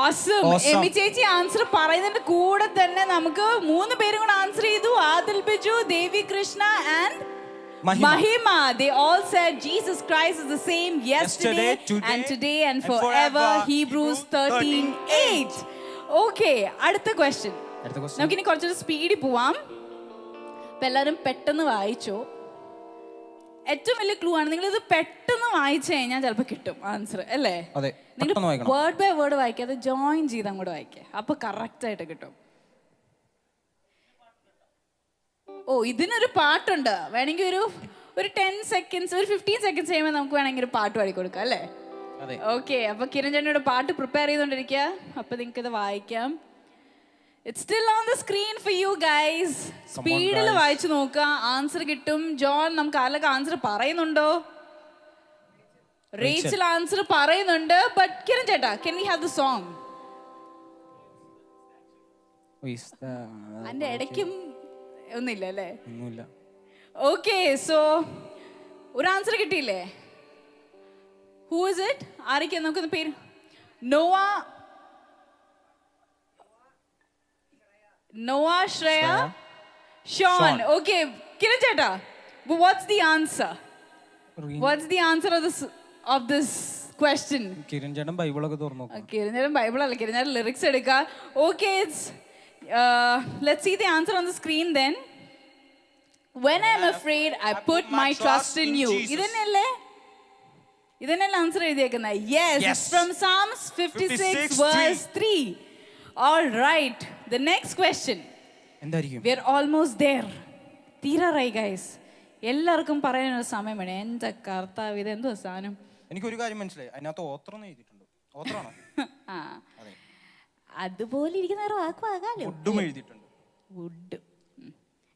Awesome. Amy ചേച്ചി answer പറയുന്നതിന്റെ കൂടെ തന്നെ നമുക്ക് 3 പേരും കൂടെ ആൻസർ ചെയ്തു. ആദിൽ ബിജു, ദേവി Krishna and Mahima. They all said Jesus Christ is the same yesterday and today and forever. Hebrews 13:8. Okay, അടുത്ത ക്വസ്റ്റ്യൻ. നമുക്കിനി കുറച്ചൊരു സ്പീഡിൽ പോവാം. അപ്പൊ എല്ലാവരും പെട്ടെന്ന് വായിച്ചോ. ഏറ്റവും വലിയ ക്ലൂ ആണ്, നിങ്ങൾ ഇത് പെട്ടെന്ന് വായിച്ചു കഴിഞ്ഞാൽ ചിലപ്പോൾ കിട്ടും ആൻസർ അല്ലേ? നിങ്ങൾ വേർഡ് ബൈ വേർഡ് വായിക്കാതെ ജോയിൻ ചെയ്ത് അങ്ങോട്ട് വായിക്കുക, അപ്പൊ കറക്റ്റ് ആയിട്ട് കിട്ടും. ഓ, ഇതിനൊരു പാട്ടുണ്ട്. വേണമെങ്കിൽ ഒരു 10 സെക്കൻഡ്സ്, ഒരു 15 സെക്കൻഡ്സ് കഴിയുമ്പോൾ നമുക്ക് വേണമെങ്കിൽ ഒരു പാട്ട് പാടി കൊടുക്കാം അല്ലേ? ഓക്കെ, അപ്പൊ കിരൺ ചേട്ടനോട് പാട്ട് പ്രിപ്പയർ ചെയ്തോണ്ടിരിക്കുക. അപ്പൊ നിങ്ങൾക്ക് ഇത് വായിക്കാം. It's still on the screen for you guys. സ്പീഡിൽ വായിച്ചു നോക്കുക, ആൻസർ കിട്ടും. ജോൺ, നമുക്ക് ആരൊക്കെ ആൻസർ പറയുന്നുണ്ടോ? റേച്ചൽ ആൻസർ പറയുന്നുണ്ട്. ബട്ട് കിരൺ ചേട്ടാ, can we have the song? അതിന്റെ ഇടയ്ക്കും ഒന്നുമില്ല അല്ലേ? ഓക്കെ, സോ ഒരു ആൻസർ കിട്ടിയില്ലേ? Who is it? ആരൊക്കെയാ നമുക്കൊന്ന് പേര്? Noah, Shreya, Sean. Okay, Kiran Cheta, what's the answer? What's the answer of this question? Kiran Cheta Bible ഒക്കെ തുറന്നു നോക്ക്. Kiran Cheta Bible അല്ല, Kiran Cheta lyrics എടുക്കുക. Okay, let's see the answer on the screen then. When I'm afraid, I put my trust in you. ഇതന്നെയല്ലേ answer എഴുതിയേക്കുന്നത്? Yes, it's from Psalms 56 verse 3. All right, the next question. We're almost there. തീരാറായി guys. എല്ലാവർക്കും പറയാനൊരു സമയം വേണം. എന്റെ കർത്താവ്, ഇതെന്തോ സാധനം. എനിക്കൊരു കാര്യം മനസ്സിലായി, അതിനകത്ത് ഓത്രന്ന് എഴുതിയിട്ടുണ്ട്. ഓത്രാണോ? അതുപോലെ ഇരിക്കുന്ന ഒരു വാക്കാകാലോ. വുഡും എഴുതിയിട്ടുണ്ട്. വുഡ്.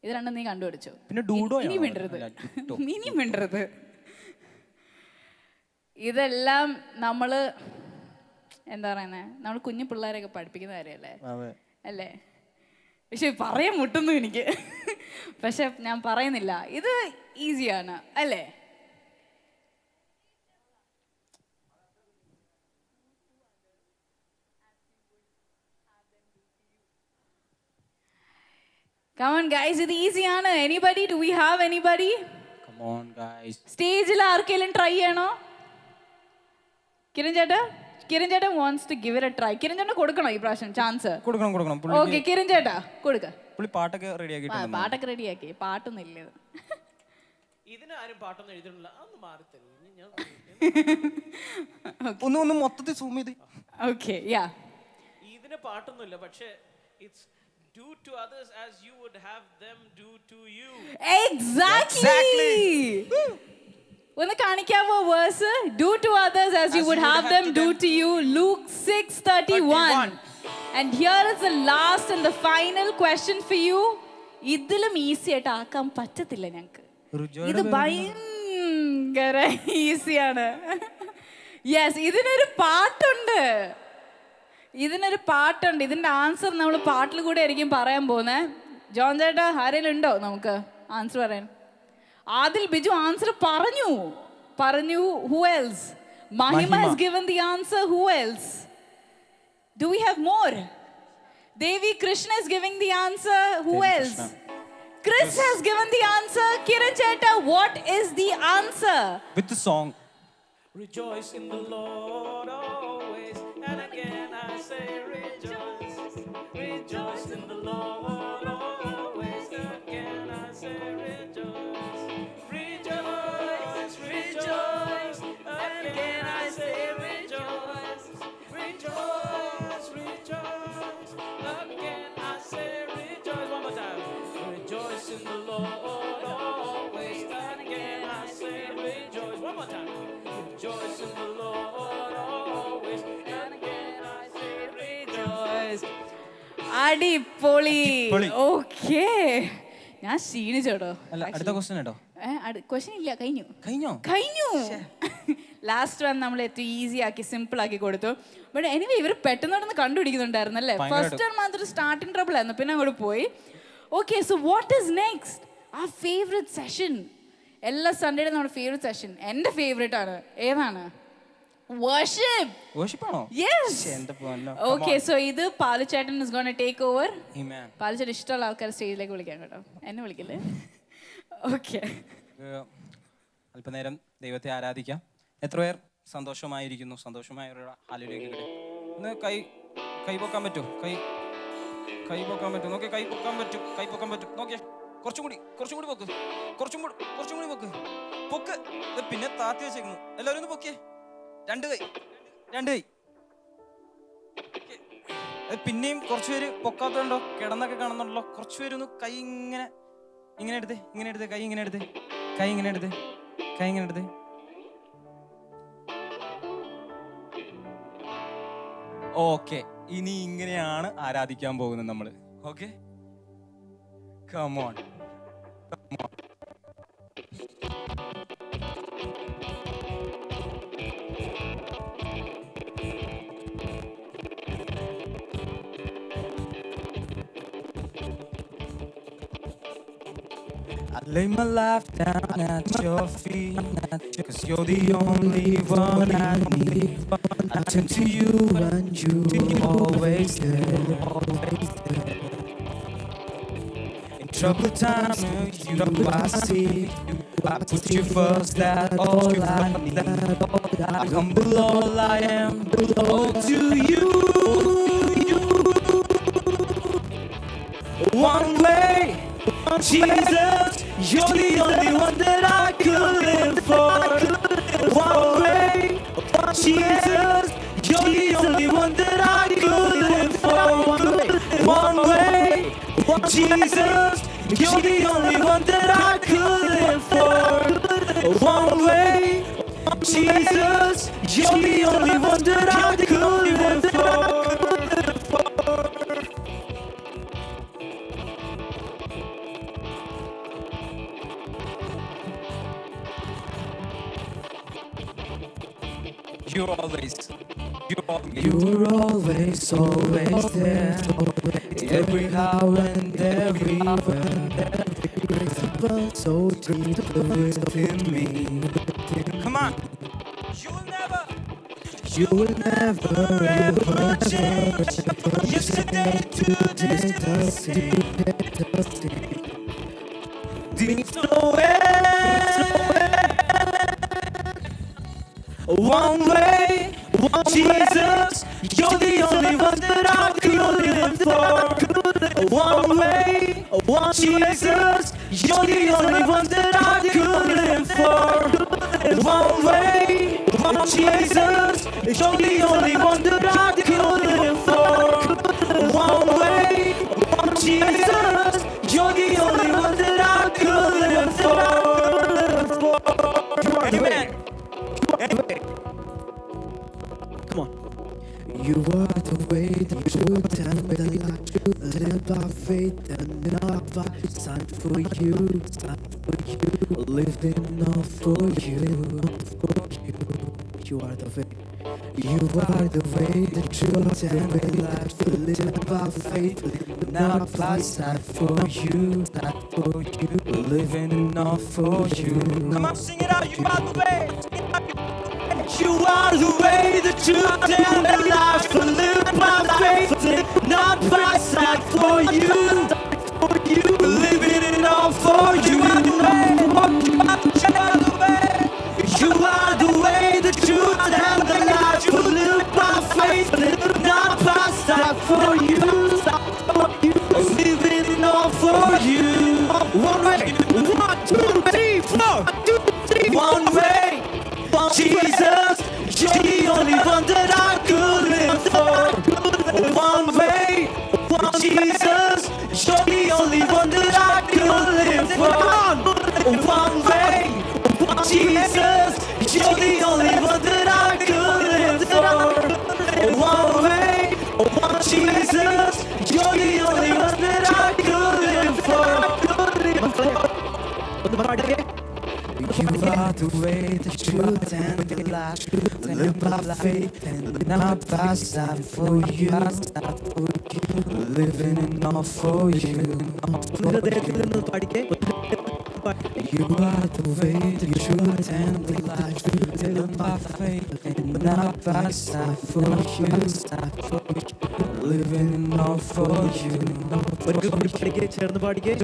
ഇത് രണ്ടും നീ കണ്ടുപിടിച്ചോ. പിന്നെ ഡൂഡോ ഇനി മിണ്ടരുത്. ഇതെല്ലാം നമ്മള് എന്താ പറയുന്നത്, നമ്മൾ കുഞ്ഞു പിള്ളേരെയൊക്കെ പഠിപ്പിക്കുന്ന കാര്യമല്ലേ അല്ലേ? പക്ഷെ പറയാൻ മുട്ടുന്നു എനിക്ക്. പക്ഷെ ഞാൻ പറയുന്നില്ല, ഇത് ഈസിയാണ് അല്ലേ? Come on guys, ഇത് ഈസിയാണ്. Anybody? Do we have anybody? Come on guys. സ്റ്റേജിൽ ആർക്കെങ്കിലും ട്രൈ ചെയ്യണോ? കിരൺ ചേട്ടാ wants to give it a try. Kiran ചേട്ടന് കൊടുക്കണോ ഈ പ്രാവശ്യം ചാൻസ്? കൊടുക്കണം. ഓക്കെ, കിരൺ ചേട്ടാ കൊടുക്ക. പുള്ളി പാട്ടൊക്കെ റെഡിയാക്കി. പാട്ടൊക്കെ റെഡിയാക്കി. പാട്ടൊന്നും ഇല്ല ഇതിന് ആരും പാട്ടൊന്നും എഴുതിയിട്ടില്ല. അതൊന്നും മാറത്തില്ല. ഒന്ന് മൊത്തത്തിൽ സൂം ചെയ്ത്. ഓക്കെ, യാ. ഇതിന് പാട്ടൊന്നുമില്ല, പക്ഷേ it's do to others as you would have them do to you. Exactly. ഒന്ന് കാണിക്കാവോ verse? Do to others as you would have them do to you. Luke 6:31. And here is the last and the final question for you. ഇതിലും easy ആയിട്ട് ആക്കാൻ പറ്റത്തില്ല ഞങ്ങൾക്ക്. ഇത് ഭയങ്കര ഈസിയാണ്. Yes, ഇതിനൊരു പാട്ടുണ്ട്. ഇതിന്റെ ആൻസർ നമ്മൾ പാട്ടിൽ കൂടെ ആയിരിക്കും പറയാൻ പോകുന്നത്. ജോൺ ചേട്ടാ, ആരെങ്കിലും ഉണ്ടോ നമുക്ക് ആൻസർ പറയാൻ? ആദിൽ ബിജു ആൻസർ പറഞ്ഞു. Who else? Mahima has given the answer. Who else? Do we have more? Devi Krishna is giving the answer. Who else? Chris has given the answer. Kiran Cheta, what is the answer? With the song. Rejoice in the Lord always, and again I say rejoice. Rejoice in the Lord always, and again I say rejoice. Rejoice, rejoice, and again I say rejoice. Rejoice, rejoice, again I say rejoice. One more time. Rejoice in the Lord always, and again I say rejoice. One more time. Rejoice in the Lord always, and again I say rejoice. അടിപൊളി. Okay, ഞാൻ ക്ഷീണിച്ചോട്ടോ. അടുത്ത question കേട്ടോ. Question ഇല്ല, കഴിഞ്ഞു. Last വന്ന് നമ്മൾ ഏറ്റവും easy ആക്കി, സിമ്പിൾ ആക്കി കൊടുത്തു. ബട്ട് എനിവേ ഇവർ പെട്ടെന്നോടൊന്ന് കണ്ടുപിടിക്കുന്നുണ്ടായിരുന്നു അല്ലേ? ഫസ്റ്റ് മാത്രം സ്റ്റാർട്ടിങ് ട്രബിൾ ആയിരുന്നു, പിന്നെ അങ്ങോട്ട് പോയി. Okay, so what is next? ആ ഫേവറേറ്റ് സെഷൻ, എല്ലാ സൺഡേയുടെ നമ്മുടെ ഫേവറേറ്റ് സെഷൻ, എൻ്റെ ഫേവറേറ്റ് ആണ്. ഏതാണ്? Worship. Worship ആണോ? Yes. എന്റെ പൊന്നോ. Okay, so ഇത് പാലുചേട്ടൻ is going to take over. Amen. പാലുചേട്ടൻ ഇഷ്ടമുള്ള ആൾക്കാർ സ്റ്റേജിലേക്ക് വിളിക്കാൻ കേട്ടോ. എന്നെ വിളിക്കില്ലേ? Okay. അല്പനേരം ദൈവത്തെ ആരാധിക്കാം. എത്ര പേർ സന്തോഷമായിരിക്കുന്നു? സന്തോഷമായവരുടെ ഹല്ലേലൂയ. ഒന്ന് കൈ പൊക്കാൻ പറ്റുമോ? കൈ പൊക്കാൻ പറ്റും. നോക്കിയേ, കൈ പൊക്കാൻ പറ്റും. നോക്കിയേ, കുറച്ചും കൂടി പൊക്ക്. കുറച്ചും കൂടി പൊക്ക്. പിന്നെ താത്തി വെച്ചേക്കുന്നു. എല്ലാവരും ഒന്ന് പൊക്കിയേ. രണ്ട് കൈ. പിന്നെയും കുറച്ചുപേര് പൊക്കാത്തതുണ്ടോ? കിടന്നൊക്കെ കാണുന്നുണ്ടല്ലോ. കുറച്ചുപേരൊന്ന് കൈ ഇങ്ങനെ എടുത്ത് കൈ ഇങ്ങനെ എടുത്ത്. ഓക്കെ, ഇനി ഇങ്ങനെയാണ് ആരാധിക്കാൻ പോകുന്നത് നമ്മള്. Okay, come on. I lay my life down at your feet, 'cause you're the only one I need. I turn to you and you always there. In troubled times, you I see. I put you first, that's all I need. I humble all I am, all to you. One way, Jesus, you're the only one that I could live for. One way, Jesus, you're the only one that I could live for. One way, Jesus, you're the only one that I could live for. One way, Jesus, you're the only one that I could live for. You're always there. Every how and everywhere. So deep within me. Come on. You will never ever change. Yesterday, today, the same. Deep nowhere. One way, Jesus, you're the only one that I could live for. One way, Jesus, you're the only one that I could live for. One way, Jesus, you're the only one that I could live for. One way, Jesus, you're the only one that I could live for. Amen. Anyway, come on. You are the way, the truth, and the light. Live by faith and not by sight. For you, living all for you. You are the way. You are the way, the truth, and the light. Live by faith, not by sight. For you, living all for you. Come on, sing it out. You are the way. You are the way, the truth, and the life. Live by faith, not by sight. For you, living it all for you. You are the way, you are the way, the truth, and the life. Live by faith, not by sight. For you, living it all for you. One way, 1, 2, 3, 4. One way. Jesus, you're the only one that I could live for. One way, Jesus, you're the only one that I could live for. One way, Jesus, you're the only one that I could live for. One way, Jesus, you're the only one that I could live for. You are the way, the truth, and the life. Live by faith and not by sight. For you, living in all for you. You are the way, the truth, and the life. Living by faith and not by sight. For you, living all for you. ചേർന്ന് പാടിക്കേ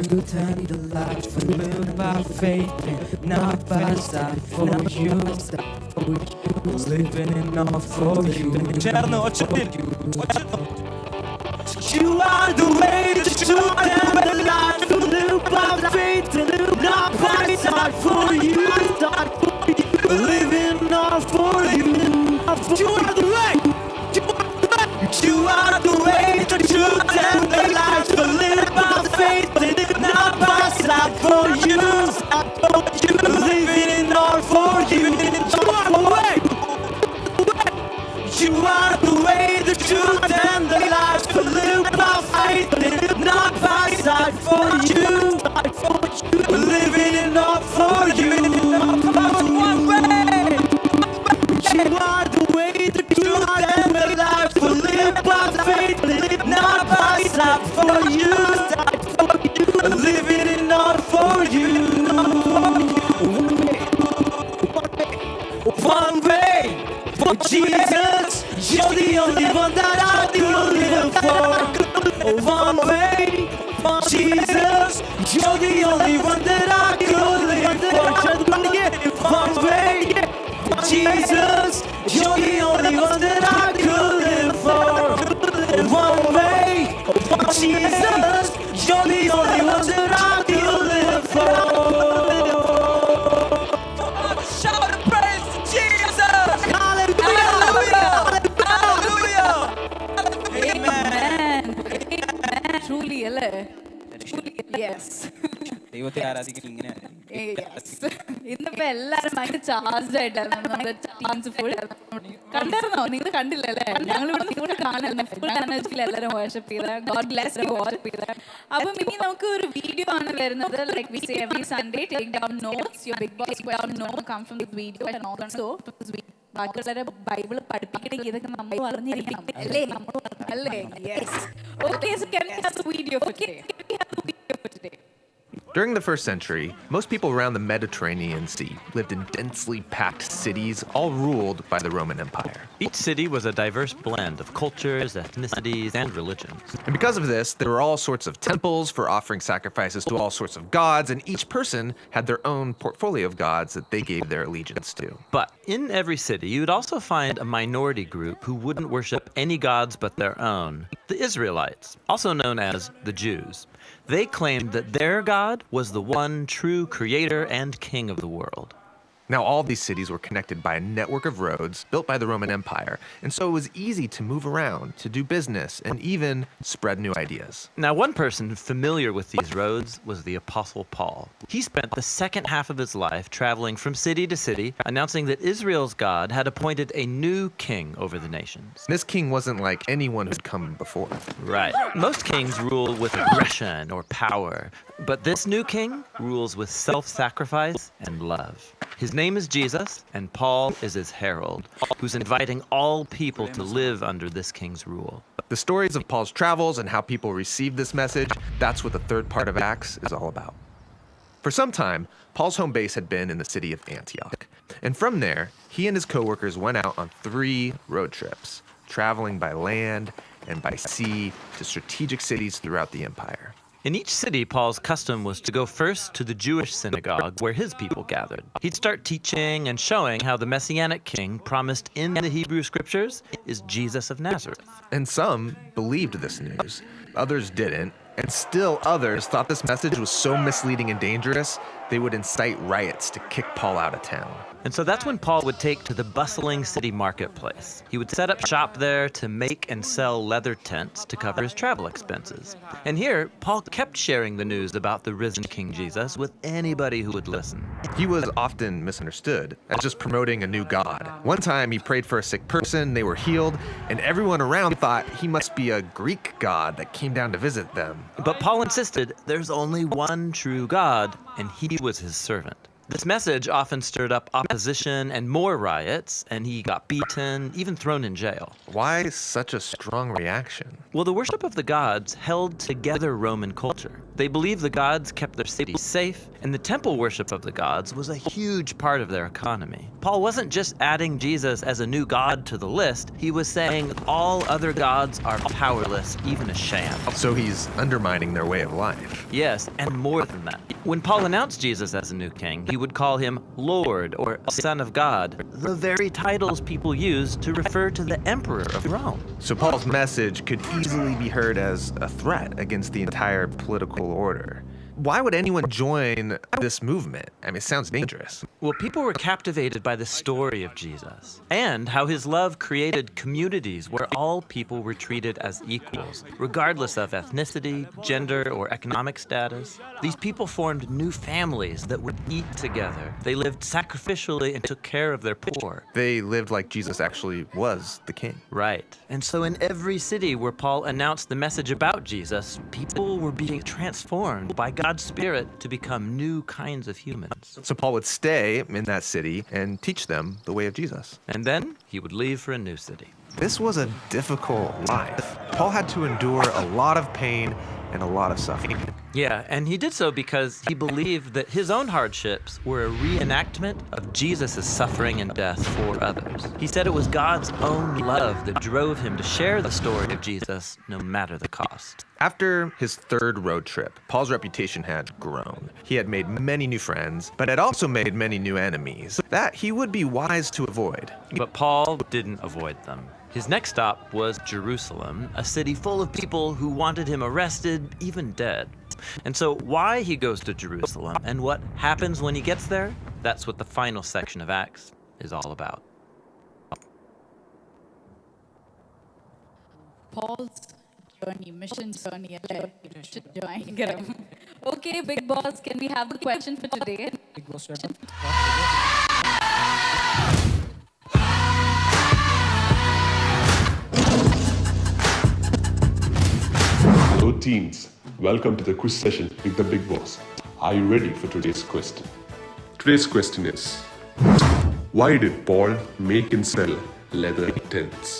truth and the life. Living by faith and not by sight. For you, living in all for you. ചേർന്ന് You are the way, the truth, and the life. To live by faith and not by sight. For you, living all for you. You are the way. You are the way, the truth, and the life. To live by faith and not by sight. For you, living all for you. You are the way. You are the way, the truth, and the life. To live by faith and not by sight. For you, living in all for you. One way. You are the way, the truth, and the life. To live by faith and not by sight. For you, living in all for you. One way. Jesus, you're the only one that I could live for. One way, Jesus, you're the only one that I could live for. One way, Jesus, you're the only one that I could live for. One way, Jesus, you're the only one that I could live for. Shout and praise to Jesus! Amen. Truly, അല്ലേ? Yes. ദൈവത്തെ ആരാധിക്കാൻ ഇങ്ങനെ Yes. ഇന്നിപ്പോ എല്ലാരും ഭയങ്കര charged ആയിട്ടായിരുന്നു നമ്മുടെ teams full കണ്ടിരുന്നോ? നിങ്ങൾ കണ്ടില്ലല്ലേ? ഞങ്ങൾ ഇവിടെ നിങ്ങളെ കാണുന്നു ഫുൾ എനർജിയിൽ എല്ലാവരും വർഷിപ്പ് ചെയ്ത ഗോഡ് ബ്ലെസ് വർഷിപ്പ് ചെയ്ത. അപ്പം ഇനി നമുക്ക് ഒരു വീഡിയോ ആണ് വരുന്നത്. Like we say every Sunday take down notes your big boss come from this video and all so ബാക്കിയുള്ളവരെ ബൈബിൾ പഠിപ്പിക്കണമെങ്കിൽ ഇതൊക്കെ നമ്മൾ അറിഞ്ഞിരിക്കണം അല്ലേ? അല്ലേ? Yes. Okay, so can we have the video for today? During the first century, most people around the Mediterranean Sea lived in densely packed cities, all ruled by the Roman Empire. Each city was a diverse blend of cultures, ethnicities, and religions. And because of this, there were all sorts of temples for offering sacrifices to all sorts of gods, and each person had their own portfolio of gods that they gave their allegiance to. But in every city, you would also find a minority group who wouldn't worship any gods but their own, the Israelites, also known as the Jews. They claimed that their God was the one true creator and king of the world. Now, all these cities were connected by a network of roads built by the Roman Empire, and so it was easy to move around, to do business, and even spread new ideas. Now, one person familiar with these roads was the Apostle Paul. He spent the second half of his life traveling from city to city, announcing that Israel's God had appointed a new king over the nations. This king wasn't like anyone who'd come before. Right. Most kings rule with aggression or power, but this new king rules with self-sacrifice and love. His name is Jesus, and Paul is his herald, who's inviting all people to live under this king's rule. The stories of Paul's travels and how people received this message, that's what the third part of Acts is all about. For some time, Paul's home base had been in the city of Antioch. And from there, he and his co-workers went out on 3 road trips, traveling by land and by sea to strategic cities throughout the empire. In each city, Paul's custom was to go first to the Jewish synagogue where his people gathered. He'd start teaching and showing how the Messianic king promised in the Hebrew scriptures is Jesus of Nazareth. And some believed this news, others didn't, and still others thought this message was so misleading and dangerous, they would incite riots to kick Paul out of town. And so that's when Paul would take to the bustling city marketplace. He would set up shop there to make and sell leather tents to cover his travel expenses. And here, Paul kept sharing the news about the risen King Jesus with anybody who would listen. He was often misunderstood as just promoting a new god. One time he prayed for a sick person, they were healed, and everyone around thought he must be a Greek god that came down to visit them. But Paul insisted there's only one true God, and he was his servant. This message often stirred up opposition and more riots, and he got beaten, even thrown in jail. Why such a strong reaction? Well, the worship of the gods held together Roman culture. They believed the gods kept their cities safe, and the temple worship of the gods was a huge part of their economy. Paul wasn't just adding Jesus as a new god to the list, he was saying all other gods are powerless, even a sham. So he's undermining their way of life. Yes, and more than that. When Paul announced Jesus as a new king, he would call him Lord or Son of God, the very titles people used to refer to the emperor of Rome. So Paul's message could easily be heard as a threat against the entire political order. Why would anyone join this movement? I mean, it sounds dangerous. Well, people were captivated by the story of Jesus and how his love created communities where all people were treated as equals, regardless of ethnicity, gender, or economic status. These people formed new families that would eat together. They lived sacrificially and took care of their poor. They lived like Jesus actually was the king. Right. And so in every city where Paul announced the message about Jesus, people were being transformed by God's Spirit to become new kinds of humans. So Paul would stay in that city and teach them the way of Jesus. And then he would leave for a new city. This was a difficult life. Paul had to endure a lot of pain and a lot of suffering. Yeah, and he did so because he believed that his own hardships were a reenactment of Jesus' suffering and death for others. He said it was God's own love that drove him to share the story of Jesus no matter the cost. After his third road trip, Paul's reputation had grown. He had made many new friends, but had also made many new enemies that he would be wise to avoid. But Paul didn't avoid them. His next stop was Jerusalem, a city full of people who wanted him arrested, even dead. And so why he goes to Jerusalem and what happens when he gets there, that's what the final section of Acts is all about. Paul's journey, mission journey. Okay, Big Boss, can we have the question for today? Big Boss, Hello teens, welcome to the quiz session with the Big Boss. Are you ready for today's question? Today's question is, why did Paul make and sell leather tents?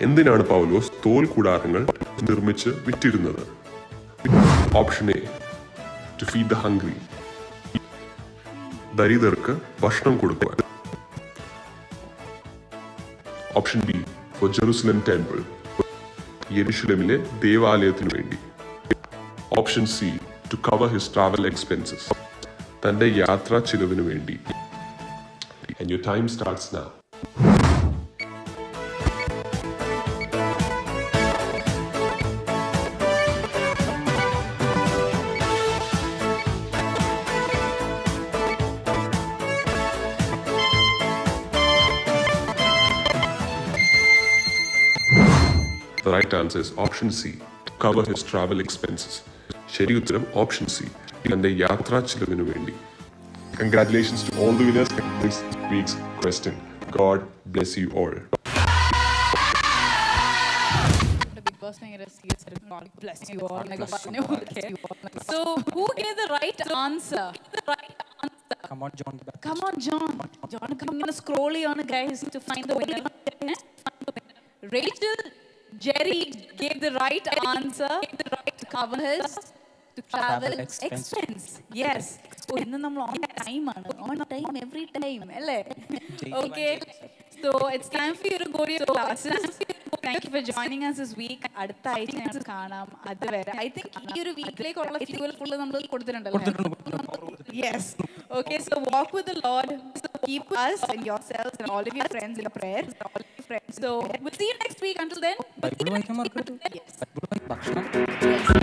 എന്തിനാണ് പൗലോസ് തോൽ കൂടാരങ്ങൾ നിർമ്മിച്ച് വിറ്റിരുന്നത്? Option A, to feed the hungry, ദരിദ്രർക്ക് ഭക്ഷണം കൊടുക്കുവാൻ. Option B, for Jerusalem temple, യെരുശലേമിലെ ദേവാലയത്തിനു വേണ്ടി. Option C, to cover his travel expenses, തന്റെ യാത്രാ ചിലവിനു വേണ്ടി. And your time starts now. The right answer is option C, to cover his travel expenses. ശരി ഉത്തരം ഓപ്ഷൻ സി, തന്റെ യാത്രാ ചിലവിനു വേണ്ടി. Congratulations to all the winners in this week's question. God bless you all. The Big Boss thing is God bless you all. Okay. So, who gave the right answer? Come on, John. Come on, John. John, come on, scroll on, guys, to find the winner. Rachel Jerry gave the right answer to cover his travel expense. Yes. Oh, innu nammal on time aanu. On time every time, alle? Okay. So it's time for you to go to your classes. Thank you for joining us this week. അടുത്ത ആഴ്ച ഞങ്ങൾക്ക് കാണാം. അതുവരെ I think ഈ ഒരു വീക്കിലേക്കുള്ള fuel full നമ്മൾ കൊടുത്തിട്ടുണ്ടല്ലോ. Yes. Okay, so walk with the Lord. Keep us and yourselves and all of your friends in prayer. So we'll see you next week. Until then, Bible വായിക്കാൻ മറക്കരുത്. yes. Bible വായിക്കാൻ ഭക്ഷണം Yes.